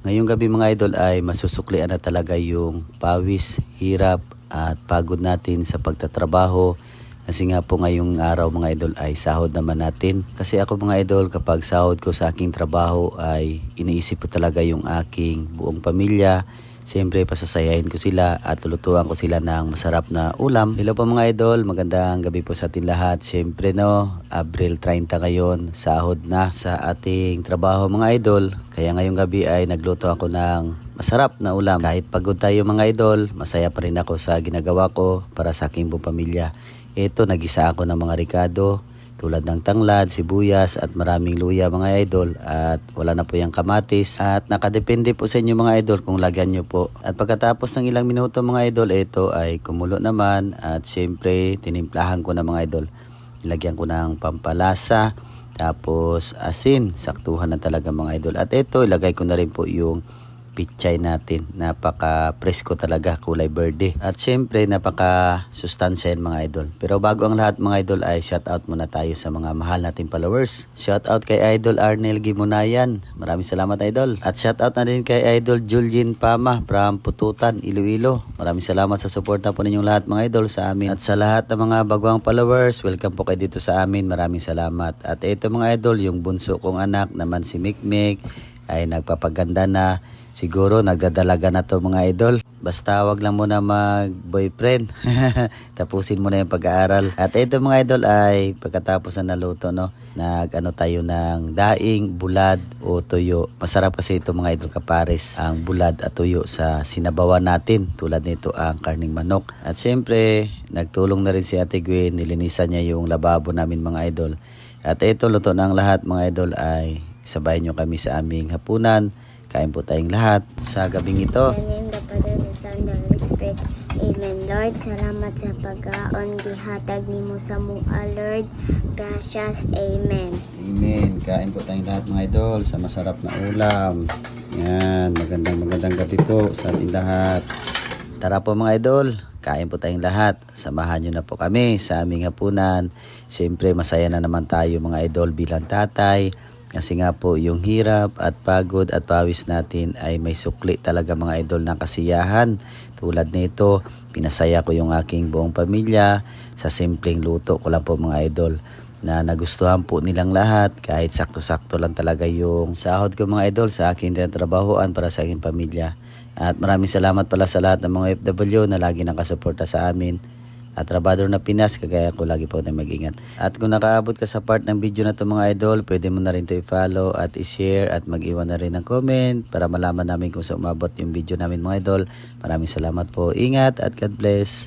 Ngayong gabi mga idol ay masusuklian na talaga yung pawis, hirap at pagod natin sa pagtatrabaho. Kasi nga po ngayong araw mga idol ay sahod naman natin. Kasi ako mga idol, kapag sahod ko sa aking trabaho ay iniisip ko talaga yung aking buong pamilya. Siyempre pasasayahin ko sila at lulutuan ko sila ng masarap na ulam. Hello po mga idol, magandang gabi po sa ating lahat. Siyempre no, Abril 30 ngayon, sahod na sa ating trabaho mga idol. Kaya ngayong gabi ay nagluto ako ng masarap na ulam. Kahit pagod tayo mga idol, masaya pa rin ako sa ginagawa ko para sa aking buong pamilya. Ito, nagisa ako ng mga ricado tulad ng tanglad, sibuyas at maraming luya mga idol, at wala na po yung kamatis at nakadepende po sa inyo mga idol kung lagyan nyo po. At pagkatapos ng ilang minuto mga idol, ito ay kumulo naman at syempre tinimplahan ko na mga idol. Ilagyan ko ng pampalasa, tapos asin, saktuhan na talaga mga idol. At ito, ilagay ko na rin po yung pichay natin, napaka presko talaga, kulay berde at syempre napaka sustansya yan mga idol. Pero bago ang lahat mga idol ay shout out muna tayo sa mga mahal nating followers. Shout out kay Idol Arnel Gimunayan, maraming salamat idol. At shout out na din kay Idol Julian Pama from Pututan, Iloilo. Maraming salamat sa suporta po ninyong lahat mga idol sa amin. At sa lahat ng mga baguang followers, welcome po kayo dito sa amin, maraming salamat. At ito mga idol, yung bunso kong anak naman si Mikmik ay nagpapaganda na. Siguro nagdadalaga na to mga idol. Basta wag lang muna mag-boyfriend. Tapusin mo na yung pag-aaral. At ito mga idol ay pagkatapos na naluto, no, nag-ano tayo ng daing, bulad o tuyo. Masarap kasi ito mga idol kapares, ang bulad at tuyo sa sinabawan natin. Tulad nito ang karning manok. At syempre, nagtulong na rin si Ate Gwen. Nilinisan niya yung lababo namin mga idol. At ito, luto na ang lahat mga idol, ay sabayan nyo kami sa aming hapunan. Kain po tayong lahat sa gabing ito. In the name of the Father, the Son, the Holy Spirit. Amen. Lord, salamat sa pagkaon gihatag nimo sa mua, Lord. Gracias. Amen. Amen. Kain po tayong lahat mga idol sa masarap na ulam. Yan, magandang gabi po sa ating lahat. Tara po mga idol, kain po tayong lahat. Samahan nyo na po kami sa aming hapunan. Siyempre masaya na naman tayo mga idol bilang tatay. Kasi nga po yung hirap at pagod at pawis natin ay may sukli talaga mga idol ng kasiyahan. Tulad nito, pinasaya ko yung aking buong pamilya sa simpleng luto ko lang po mga idol, na nagustuhan po nilang lahat kahit sakto-sakto lang talaga yung sahod ko mga idol sa aking trabahoan para sa aking pamilya. At maraming salamat pala sa lahat ng mga OFW na lagi nakasuporta sa amin. At Trabador na Pinas, kagaya ko, lagi po tayong mag-ingat. At kung nakaabot ka sa part ng video na to mga idol, pwede mo na rin to i-follow at i-share at mag-iwan na rin ng comment para malaman namin kung sa umabot yung video namin mga idol. Maraming salamat po. Ingat at God bless.